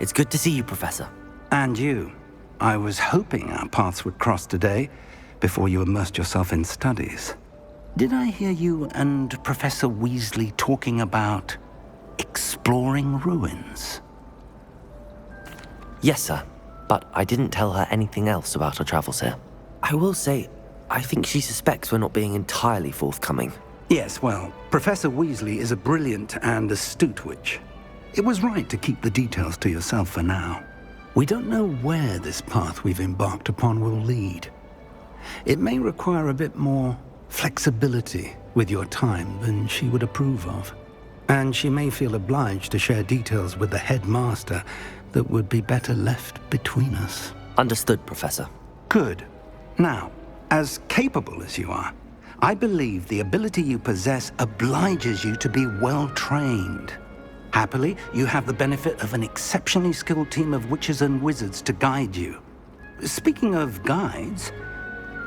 It's good to see you, Professor. And you. I was hoping our paths would cross today, before you immersed yourself in studies. Did I hear you and Professor Weasley talking about exploring ruins? Yes, sir. But I didn't tell her anything else about our travels here. I will say, I think she suspects we're not being entirely forthcoming. Yes, well, Professor Weasley is a brilliant and astute witch. It was right to keep the details to yourself for now. We don't know where this path we've embarked upon will lead. It may require a bit more flexibility with your time than she would approve of. And she may feel obliged to share details with the headmaster that would be better left between us. Understood, Professor. Good. Now, as capable as you are, I believe the ability you possess obliges you to be well-trained. Happily, you have the benefit of an exceptionally skilled team of witches and wizards to guide you. Speaking of guides,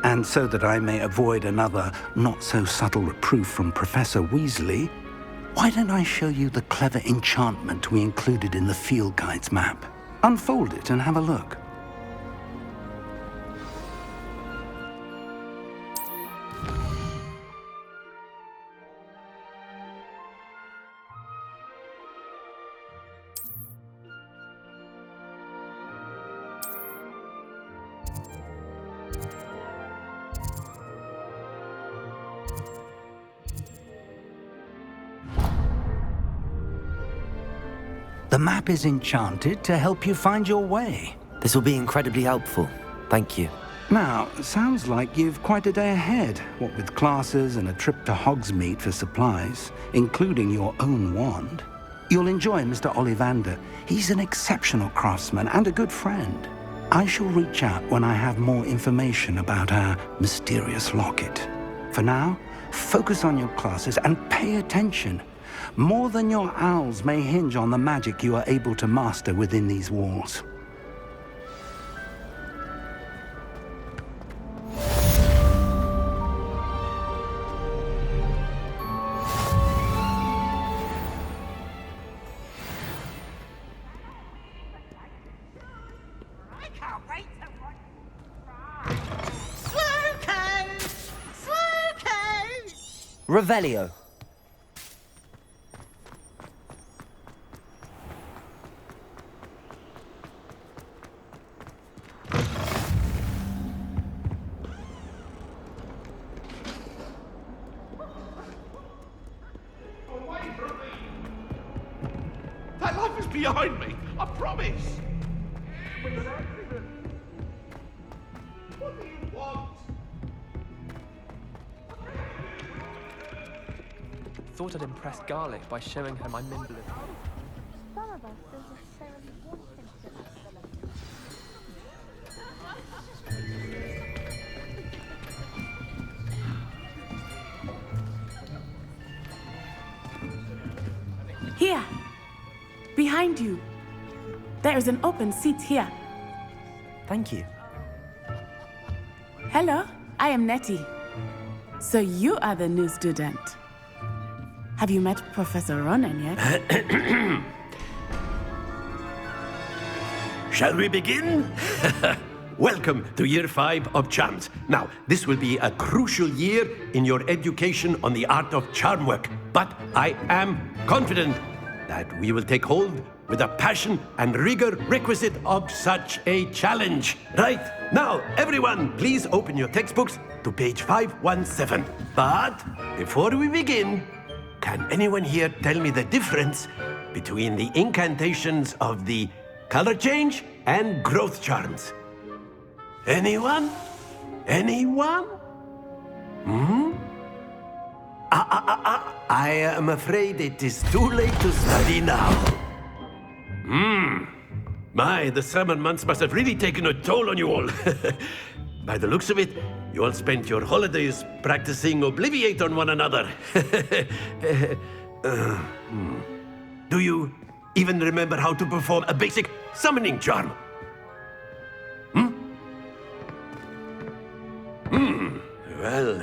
and so that I may avoid another not-so-subtle reproof from Professor Weasley, why don't I show you the clever enchantment we included in the field guide's map? Unfold it and have a look. The map is enchanted to help you find your way. This will be incredibly helpful. Thank you. Now, sounds like you've quite a day ahead, what with classes and a trip to Hogsmeade for supplies, including your own wand. You'll enjoy Mr. Ollivander. He's an exceptional craftsman and a good friend. I shall reach out when I have more information about our mysterious locket. For now, focus on your classes and pay attention. More than your owls may hinge on the magic you are able to master within these walls. Revelio. That life is behind me, I promise. What do you want? Thought I'd impress Garlic by showing her my Mimblin. Some of us don't necessarily want him to Here, behind you. There is an open seat here. Thank you. Hello, I am Nettie. So you are the new student. Have you met Professor Ronan yet? Shall we begin? Welcome to Year 5 of Charms. Now, this will be a crucial year in your education on the art of charm work, but I am confident that we will take hold with the passion and rigor requisite of such a challenge. Right, now, everyone, please open your textbooks to page 517. But before we begin, can anyone here tell me the difference between the incantations of the color change and growth charms? Anyone? Anyone? I am afraid it is too late to study now. My, the summer months must have really taken a toll on you all. By the looks of it, you all spent your holidays practicing Obliviate on one another. Do you even remember how to perform a basic summoning charm? Well,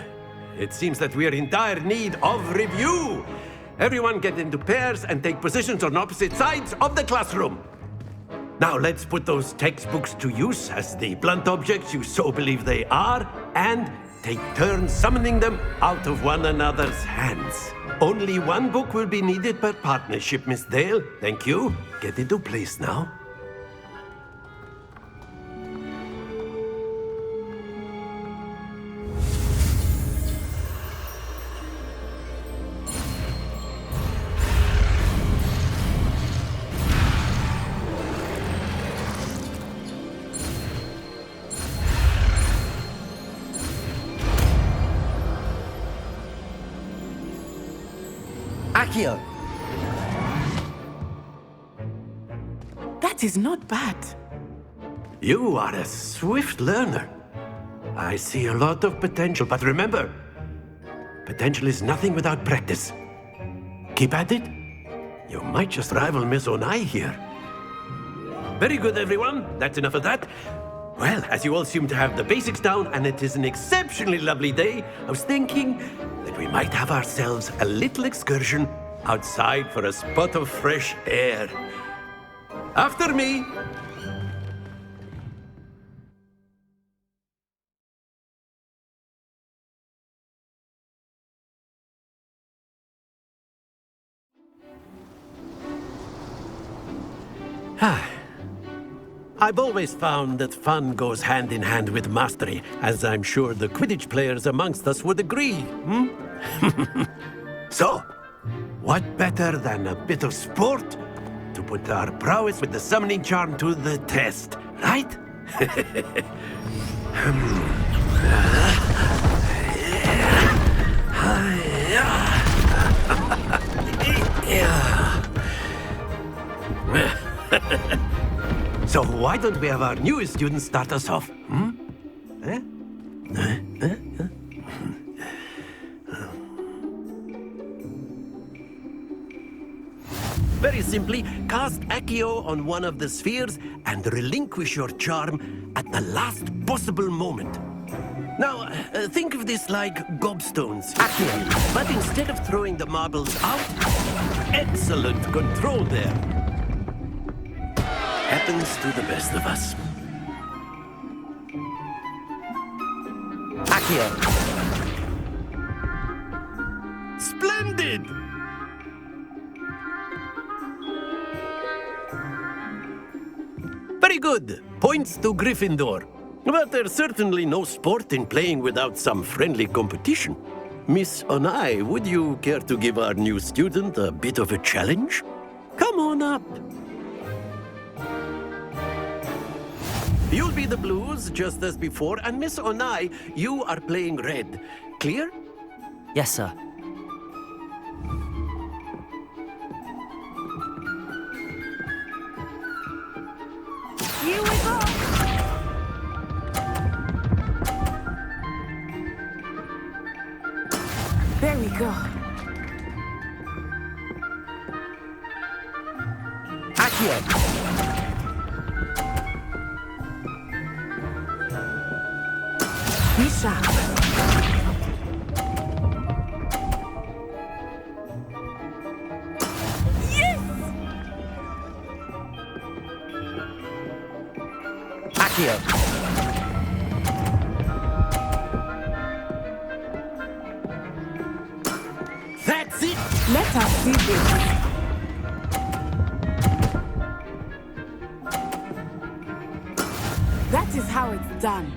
it seems that we are in dire need of review. Everyone get into pairs and take positions on opposite sides of the classroom. Now let's put those textbooks to use as the blunt objects you so believe they are, and take turns summoning them out of one another's hands. Only one book will be needed per partnership, Miss Dale. Thank you. Get into place now. Accio! That is not bad. You are a swift learner. I see a lot of potential, but remember, potential is nothing without practice. Keep at it. You might just rival Miss Onai here. Very good, everyone. That's enough of that. Well, as you all seem to have the basics down, and it is an exceptionally lovely day, I was thinking that we might have ourselves a little excursion outside for a spot of fresh air. After me! I've always found that fun goes hand in hand with mastery, as I'm sure the Quidditch players amongst us would agree, So, what better than a bit of sport to put our prowess with the summoning charm to the test, right? So why don't we have our newest student start us off? Very simply, cast Accio on one of the spheres and relinquish your charm at the last possible moment. Now, think of this like gobstones. Accio. But instead of throwing the marbles out, excellent control there. Happens to the best of us. Accio! Splendid! Very good. Points to Gryffindor. But there's certainly no sport in playing without some friendly competition. Miss Onai, would you care to give our new student a bit of a challenge? Come on up. You'll be the blues, just as before, and Miss Onai, you are playing red. Clear? Yes, sir. Here we go. There we go. Accio! Be sharp. Yes! Accio! That's it! Let us see this. That is how it's done.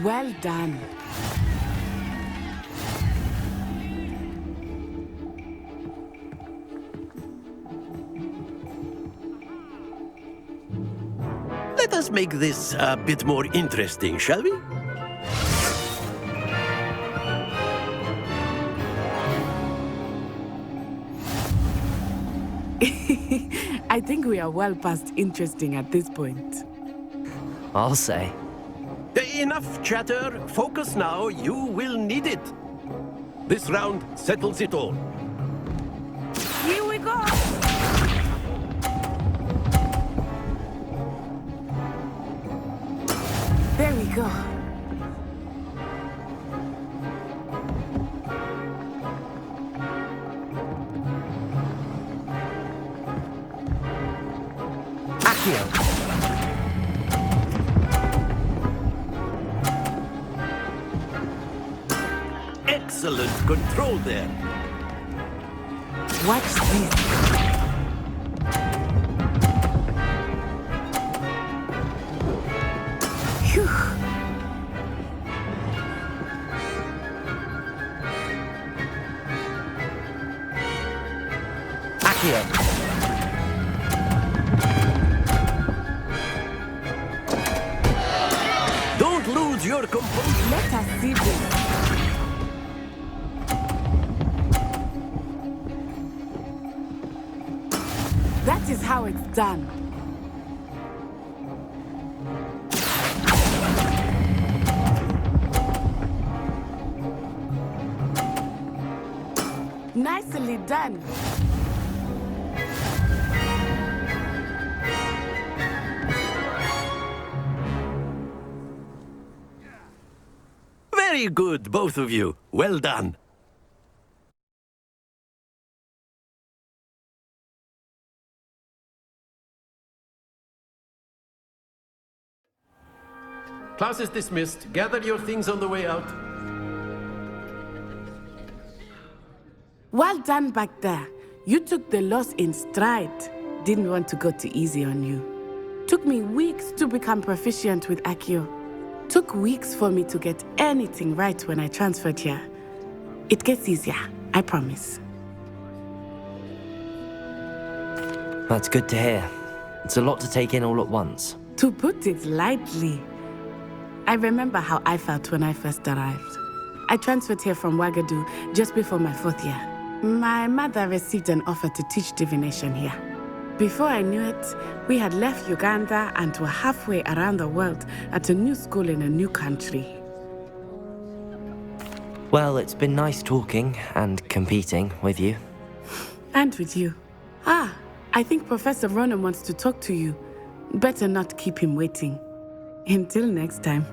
Well done. Let us make this a bit more interesting, shall we? I think we are well past interesting at this point. I'll say. Enough chatter. Focus now. You will need it. This round settles it all. Here we go. There we go. excellent control there. Watch this. Phew. Accio. Don't lose your composure. Let us see this. That is how it's done. Nicely done. Very good, both of you. Well done. Class is dismissed. Gather your things on the way out. Well done back there. You took the loss in stride. Didn't want to go too easy on you. Took me weeks to become proficient with Accio. Took weeks for me to get anything right when I transferred here. It gets easier, I promise. That's good to hear. It's a lot to take in all at once. To put it lightly, I remember how I felt when I first arrived. I transferred here from Ouagadougou just before my 4th year. My mother received an offer to teach divination here. Before I knew it, we had left Uganda and were halfway around the world at a new school in a new country. Well, it's been nice talking and competing with you. And with you. Ah, I think Professor Ronan wants to talk to you. Better not keep him waiting. Until next time.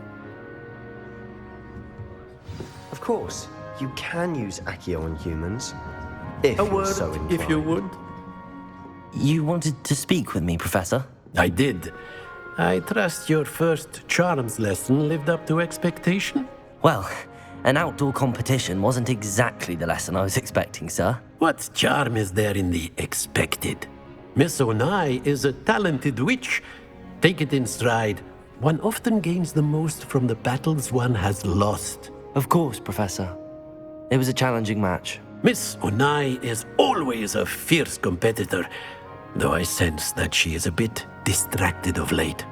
Of course, you can use Accio on humans. If A you're word, so inclined. if you would. You wanted to speak with me, Professor? I did. I trust your first charms lesson lived up to expectation. Well, an outdoor competition wasn't exactly the lesson I was expecting, sir. What charm is there in the expected? Miss Onai is a talented witch. Take it in stride. One often gains the most from the battles one has lost. Of course, Professor. It was a challenging match. Miss Onai is always a fierce competitor, though I sense that she is a bit distracted of late.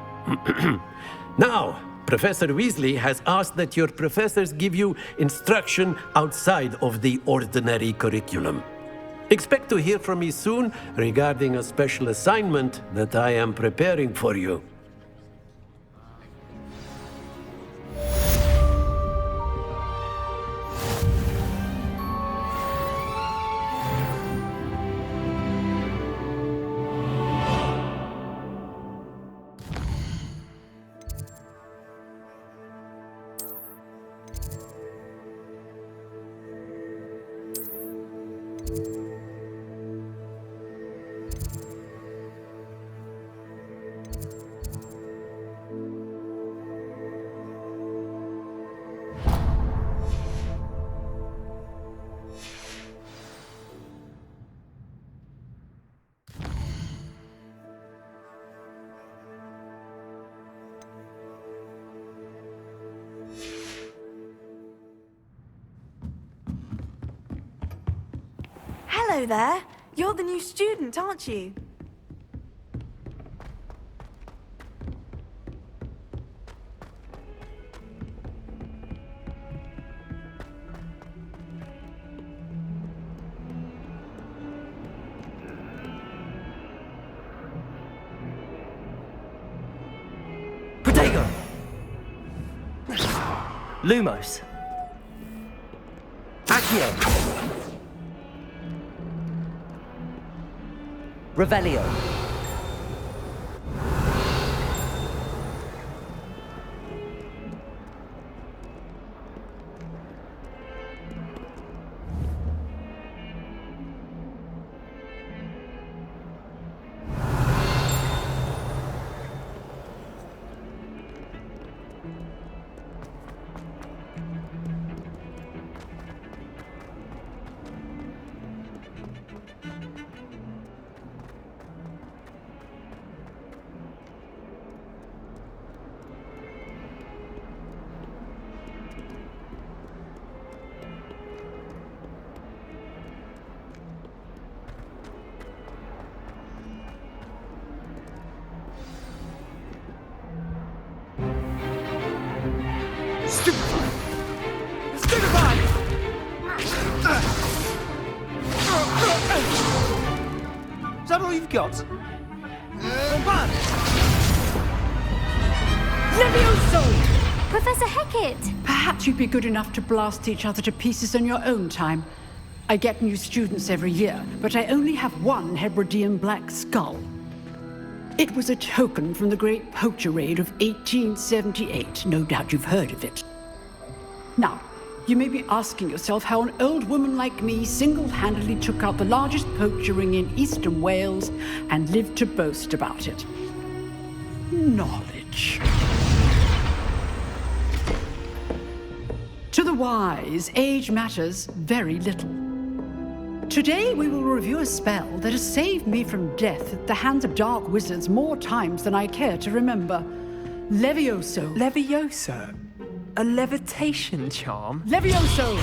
Now, Professor Weasley has asked that your professors give you instruction outside of the ordinary curriculum. Expect to hear from me soon regarding a special assignment that I am preparing for you. Hello there. You're the new student, aren't you? Protego! Lumos! Accio! Revelio! Stupefy! Is that all you've got? Bombarde! Levioso! Professor Hecat! Perhaps you'd be good enough to blast each other to pieces in your own time. I get new students every year, but I only have one Hebridean black skull. It was a token from the Great Poacher Raid of 1878. No doubt you've heard of it. Now, you may be asking yourself how an old woman like me single-handedly took out the largest poacher ring in eastern Wales and lived to boast about it. Knowledge. To the wise, age matters very little. Today we will review a spell that has saved me from death at the hands of dark wizards more times than I care to remember. Levioso. Levioso? A levitation charm? Levioso!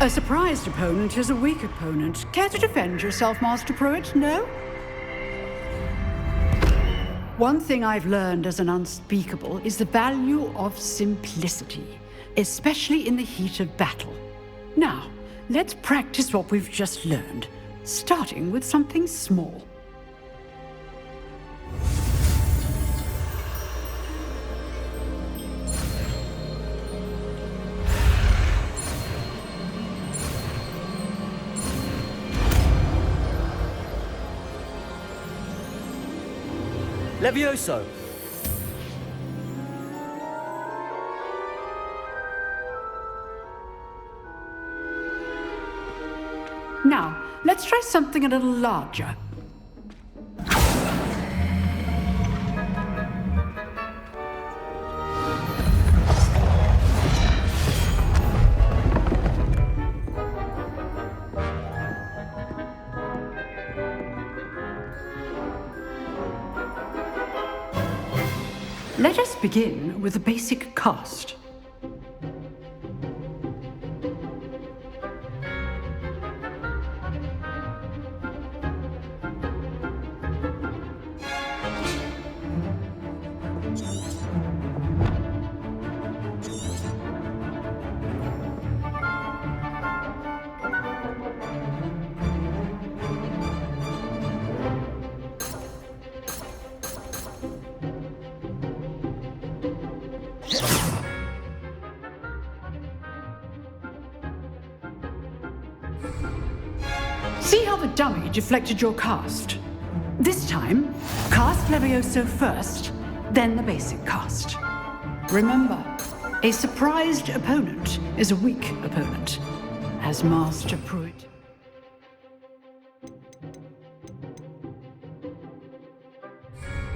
A surprised opponent is a weak opponent. Care to defend yourself, Master Pruitt? No? One thing I've learned as an unspeakable is the value of simplicity, especially in the heat of battle. Now, let's practice what we've just learned, starting with something small. Levioso! Now, let's try something a little larger. Let us begin with the basic cast. See how the dummy deflected your cast? This time, cast Levioso first, then the basic cast. Remember, a surprised opponent is a weak opponent, as Master Pruitt.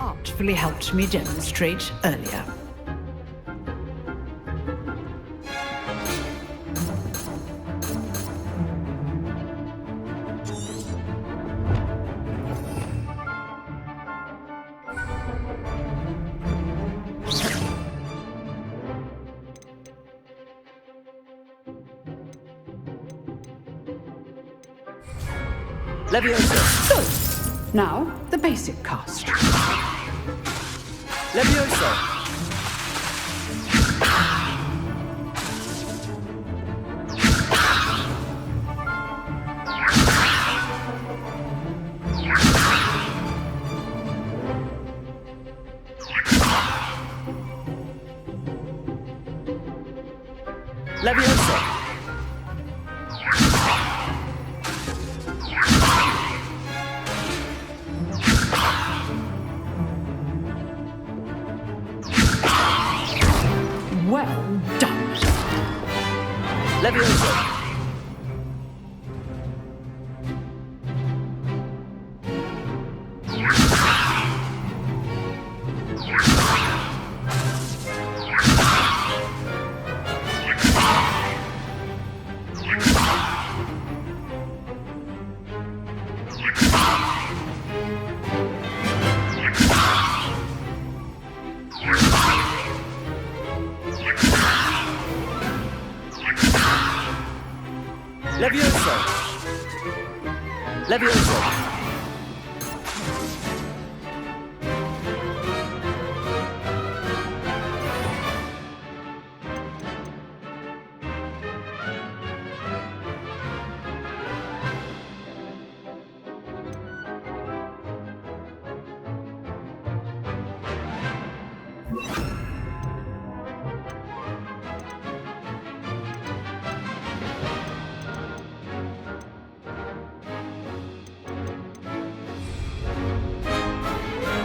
Artfully helped me demonstrate earlier. Levioso! Good. Now, the basic cast. Levioso! Levioso! Well done. Levioso! Levioso! Levioso!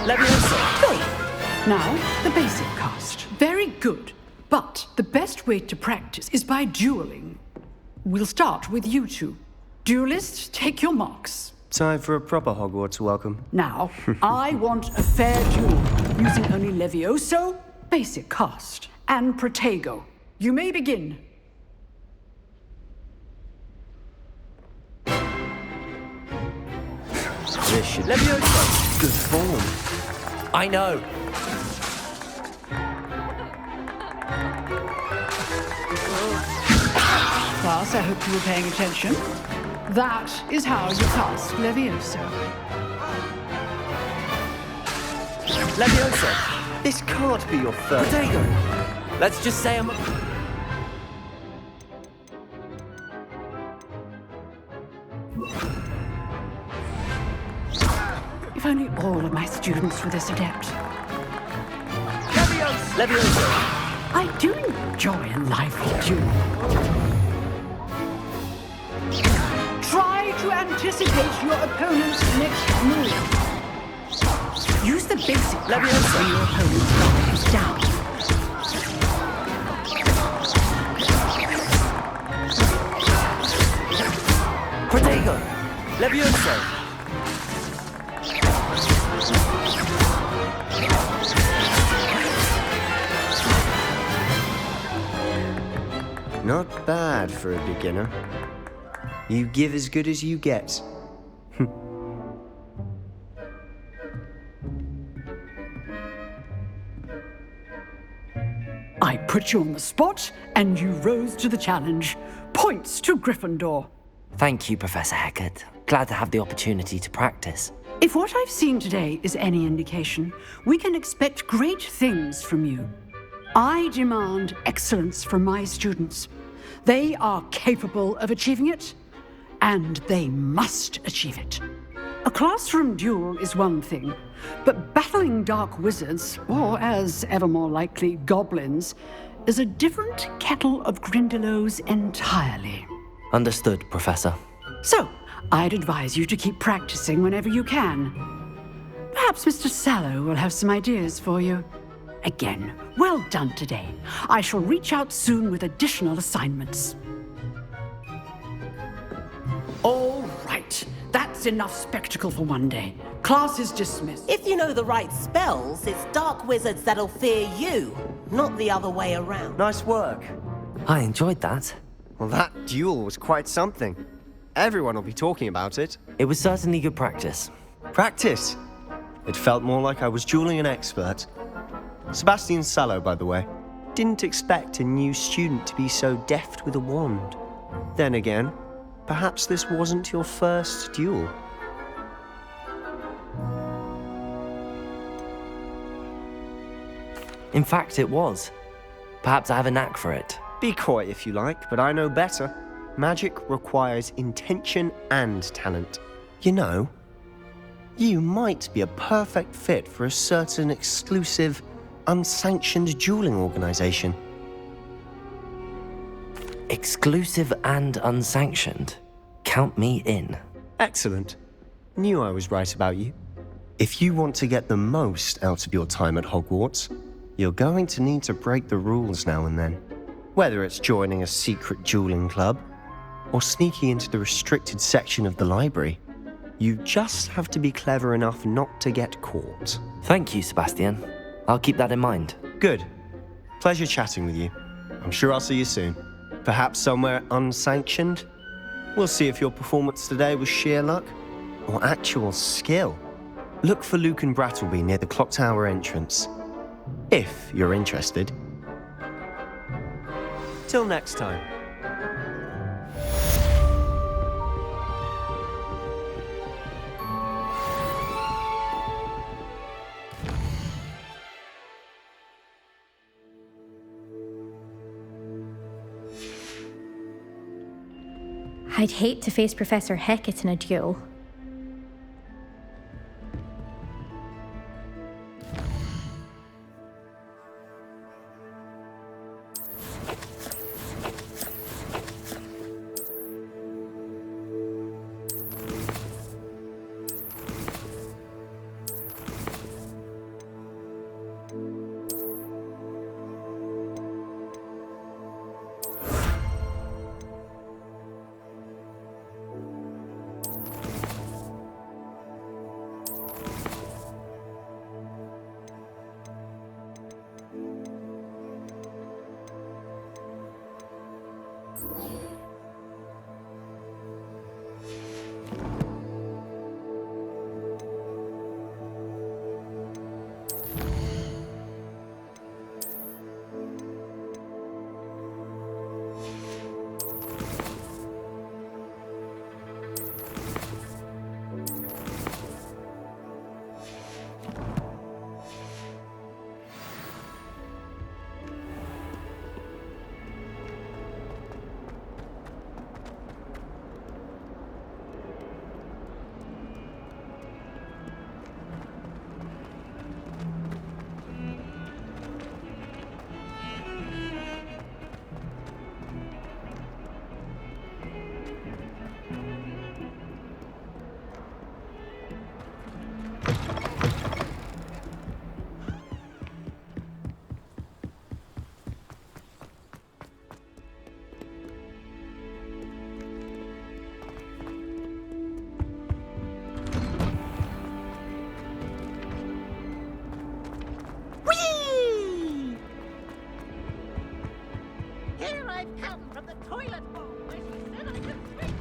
Leviosa! Good. Now, the basic cast. Very good. But the best way to practice is by dueling. We'll start with you two. Duelists, take your marks. Time for a proper Hogwarts welcome. Now, I want a fair duel, using only Levioso, basic cast, and Protego. You may begin. This should Leviosa! good form. I know. Class, I hope you were paying attention. That is how you cast Levioso. Leviosa! This can't be your first. Protego! Let's just say I'm... If only all of my students were this adept. Leviosa! I do enjoy a lively duel. Try to anticipate your opponent's next move. Use the basic Leviosa when your opponent's guard is down. Protego! Leviosa! Not bad for a beginner. You give as good as you get. I put you on the spot, and you rose to the challenge. Points to Gryffindor. Thank you, Professor Hecat. Glad to have the opportunity to practice. If what I've seen today is any indication, we can expect great things from you. I demand excellence from my students. They are capable of achieving it, and they must achieve it. A classroom duel is one thing, but battling dark wizards, or as ever more likely, goblins, is a different kettle of Grindylows entirely. Understood, Professor. So, I'd advise you to keep practicing whenever you can. Perhaps Mr. Sallow will have some ideas for you. Again, well done today. I shall reach out soon with additional assignments. All right. That's enough spectacle for one day. Class is dismissed. If you know the right spells, it's dark wizards that'll fear you, not the other way around. Nice work. I enjoyed that. Well, that duel was quite something. Everyone will be talking about it. It was certainly good practice. Practice? It felt more like I was dueling an expert. Sebastian Sallow, by the way. Didn't expect a new student to be so deft with a wand. Then again, perhaps this wasn't your first duel. In fact, it was. Perhaps I have a knack for it. Be coy if you like, but I know better. Magic requires intention and talent. You know, you might be a perfect fit for a certain exclusive, unsanctioned dueling organization. Exclusive and unsanctioned. Count me in. Excellent. Knew I was right about you. If you want to get the most out of your time at Hogwarts, you're going to need to break the rules now and then. Whether it's joining a secret dueling club, or sneaking into the restricted section of the library, you just have to be clever enough not to get caught. Thank you, Sebastian. I'll keep that in mind. Good. Pleasure chatting with you. I'm sure I'll see you soon. Perhaps somewhere unsanctioned? We'll see if your performance today was sheer luck or actual skill. Look for Luke and Brattleby near the clock tower entrance, if you're interested. Till next time. I'd hate to face Professor Hecat in a duel. Here I've come from the toilet bowl where she said I could speak.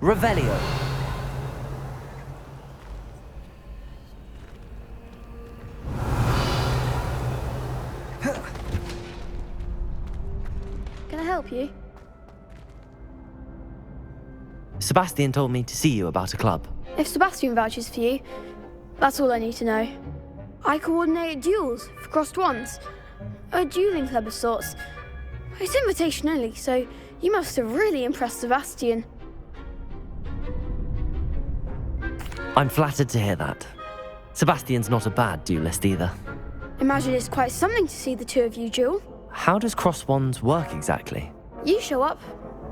Revelio. Can I help you? Sebastian told me to see you about a club. If Sebastian vouches for you, that's all I need to know. I coordinate duels for crossed wands. A dueling club of sorts. It's invitation only, so you must have really impressed Sebastian. I'm flattered to hear that. Sebastian's not a bad duelist either. Imagine it's quite something to see the two of you duel. How does cross wands work exactly? You show up,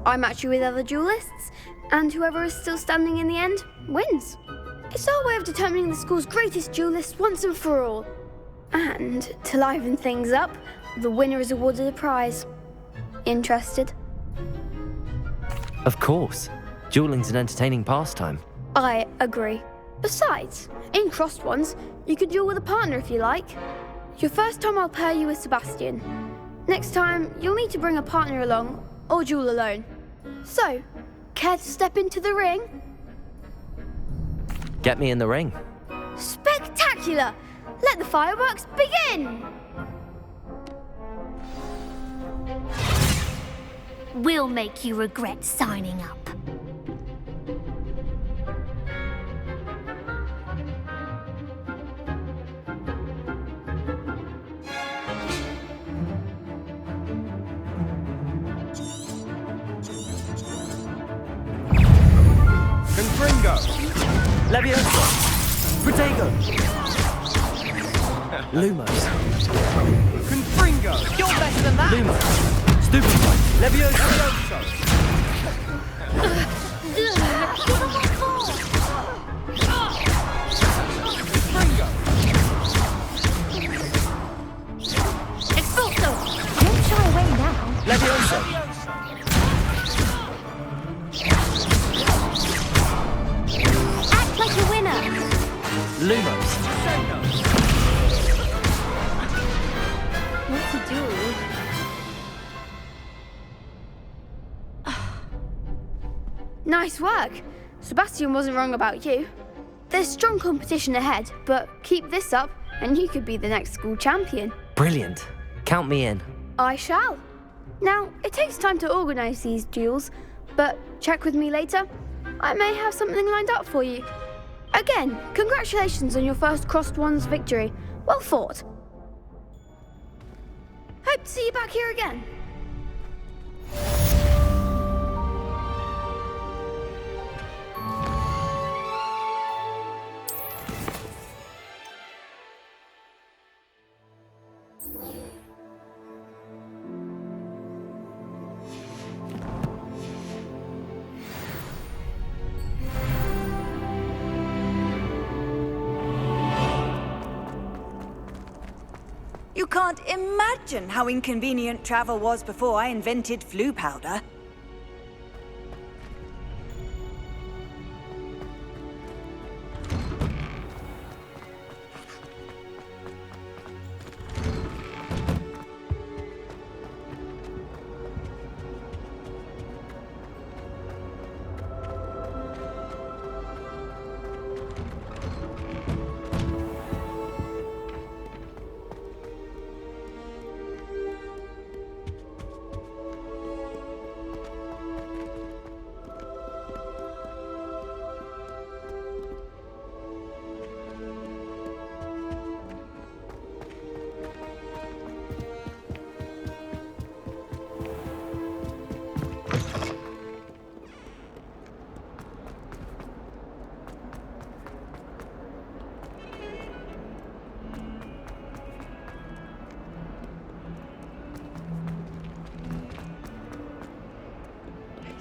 I match you with other duelists, and whoever is still standing in the end wins. It's our way of determining the school's greatest duelist once and for all. And to liven things up, the winner is awarded a prize. Interested? Of course. Dueling's an entertaining pastime. I agree. Besides, in crossed ones, you can duel with a partner if you like. Your first time I'll pair you with Sebastian. Next time, you'll need to bring a partner along, or duel alone. So, care to step into the ring? Get me in the ring. Spectacular! Let the fireworks begin! We'll make you regret signing up. Confringo! Levioso! Protego! Lumos! Confringo! You're better than that! Lumos! Stupefy! Levioso! Confringo! Expulso! Don't shy away now. Levioso! Act like a winner. Lumos! What to do? Nice work. Sebastian wasn't wrong about you. There's strong competition ahead, but keep this up and you could be the next school champion. Brilliant. Count me in. I shall. Now, it takes time to organise these duels, but check with me later. I may have something lined up for you. Again, congratulations on your first crossed wands victory. Well fought. Hope to see you back here again. You can't imagine how inconvenient travel was before I invented flu powder.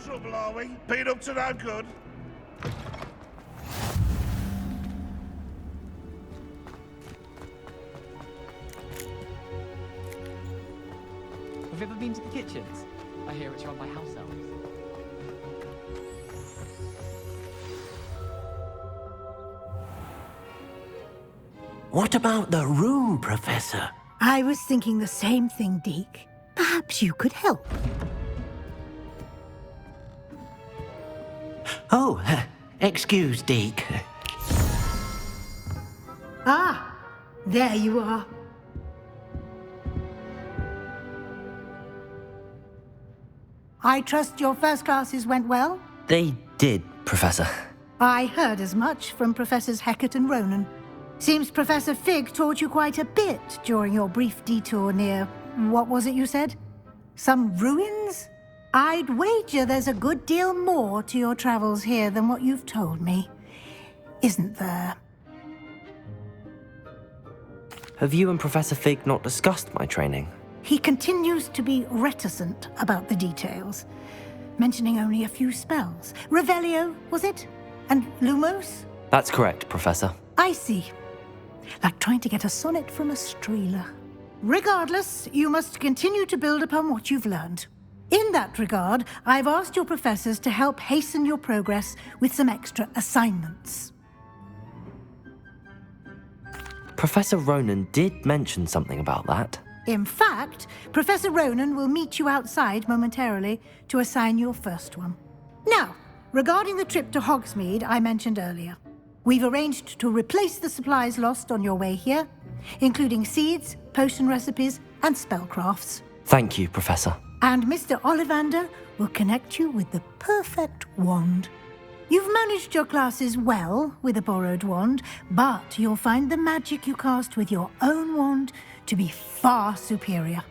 Trouble, are we? Been up to no good? Have you ever been to the kitchens? I hear it's run by house elves. What about the room, Professor? I was thinking the same thing, Deke. Perhaps you could help. Oh, excuse, Deke. Ah, there you are. I trust your first classes went well? They did, Professor. I heard as much from Professors Hecat and Ronan. Seems Professor Fig taught you quite a bit during your brief detour near... what was it you said? Some ruins? I'd wager there's a good deal more to your travels here than what you've told me. Isn't there? Have you and Professor Fig not discussed my training? He continues to be reticent about the details, mentioning only a few spells. Revelio, was it? And Lumos? That's correct, Professor. I see. Like trying to get a sonnet from a streeler. Regardless, you must continue to build upon what you've learned. In that regard, I've asked your professors to help hasten your progress with some extra assignments. Professor Ronan did mention something about that. In fact, Professor Ronan will meet you outside momentarily to assign your first one. Now, regarding the trip to Hogsmeade I mentioned earlier, we've arranged to replace the supplies lost on your way here, including seeds, potion recipes, and spellcrafts. Thank you, Professor. And Mr. Ollivander will connect you with the perfect wand. You've managed your classes well with a borrowed wand, but you'll find the magic you cast with your own wand to be far superior.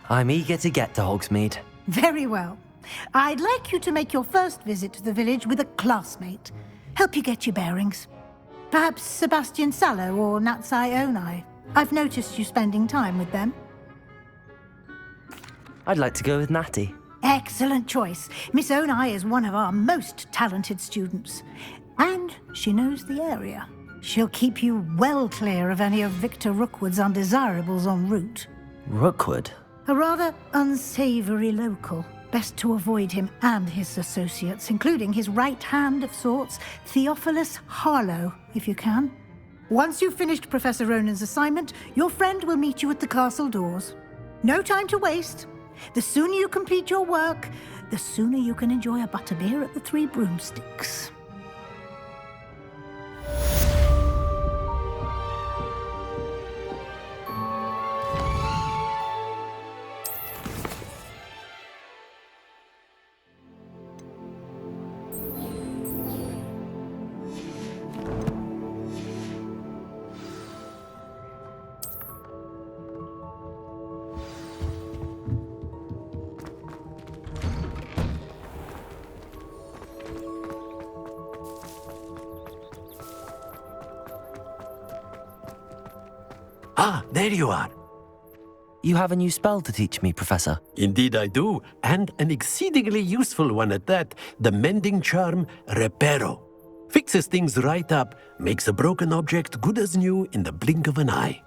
I'm eager to get to Hogsmeade. Very well. I'd like you to make your first visit to the village with a classmate. Help you get your bearings. Perhaps Sebastian Sallow or Natsai Onai. I've noticed you spending time with them. I'd like to go with Natty. Excellent choice. Miss Onai is one of our most talented students. And she knows the area. She'll keep you well clear of any of Victor Rookwood's undesirables en route. Rookwood? A rather unsavory local. Best to avoid him and his associates, including his right hand of sorts, Theophilus Harlow, if you can. Once you've finished Professor Ronan's assignment, your friend will meet you at the castle doors. No time to waste. The sooner you complete your work, the sooner you can enjoy a butterbeer at the Three Broomsticks. Ah, there you are. You have a new spell to teach me, Professor. Indeed I do, and an exceedingly useful one at that, the mending charm Reparo. Fixes things right up, makes a broken object good as new in the blink of an eye.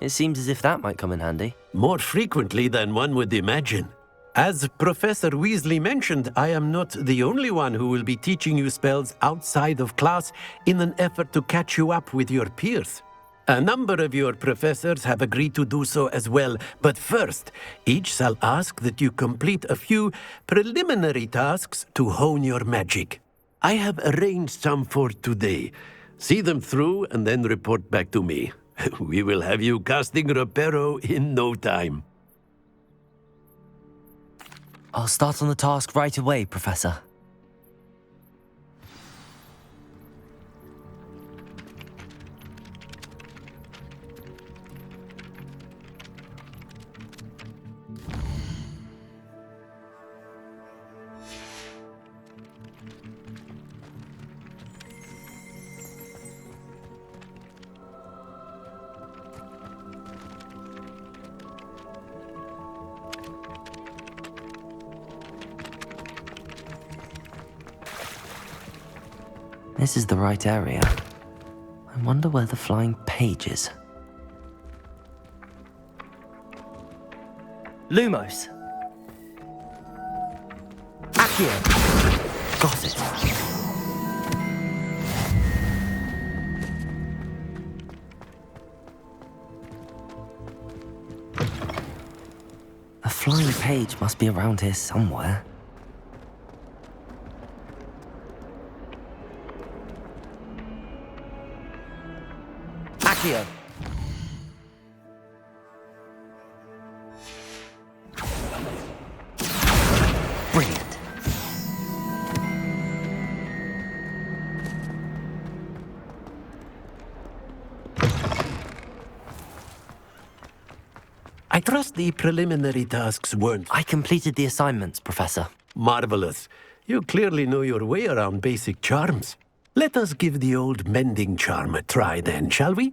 It seems as if that might come in handy. More frequently than one would imagine. As Professor Weasley mentioned, I am not the only one who will be teaching you spells outside of class in an effort to catch you up with your peers. A number of your professors have agreed to do so as well, but first, each shall ask that you complete a few preliminary tasks to hone your magic. I have arranged some for today. See them through and then report back to me. We will have you casting Reparo in no time. I'll start on the task right away, Professor. This is the right area. I wonder where the flying page is. Lumos! Accio! Got it. A flying page must be around here somewhere. Accio! Brilliant. I trust the preliminary tasks weren't... I completed the assignments, Professor. Marvelous. You clearly know your way around basic charms. Let us give the old mending charm a try then, shall we?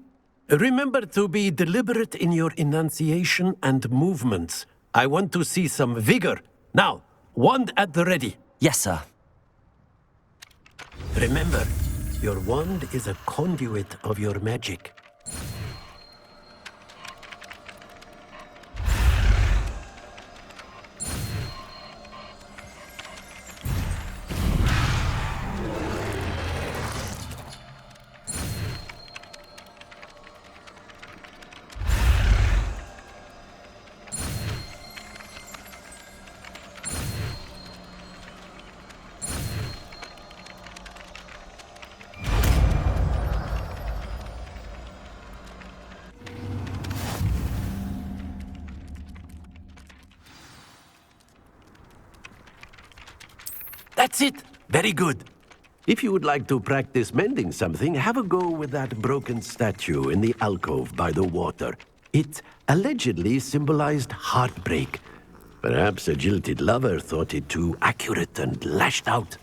Remember to be deliberate in your enunciation and movements. I want to see some vigor. Now, wand at the ready. Yes, sir. Remember, your wand is a conduit of your magic. That's it! Very good. If you would like to practice mending something, have a go with that broken statue in the alcove by the water. It allegedly symbolized heartbreak. Perhaps a jilted lover thought it too accurate and lashed out.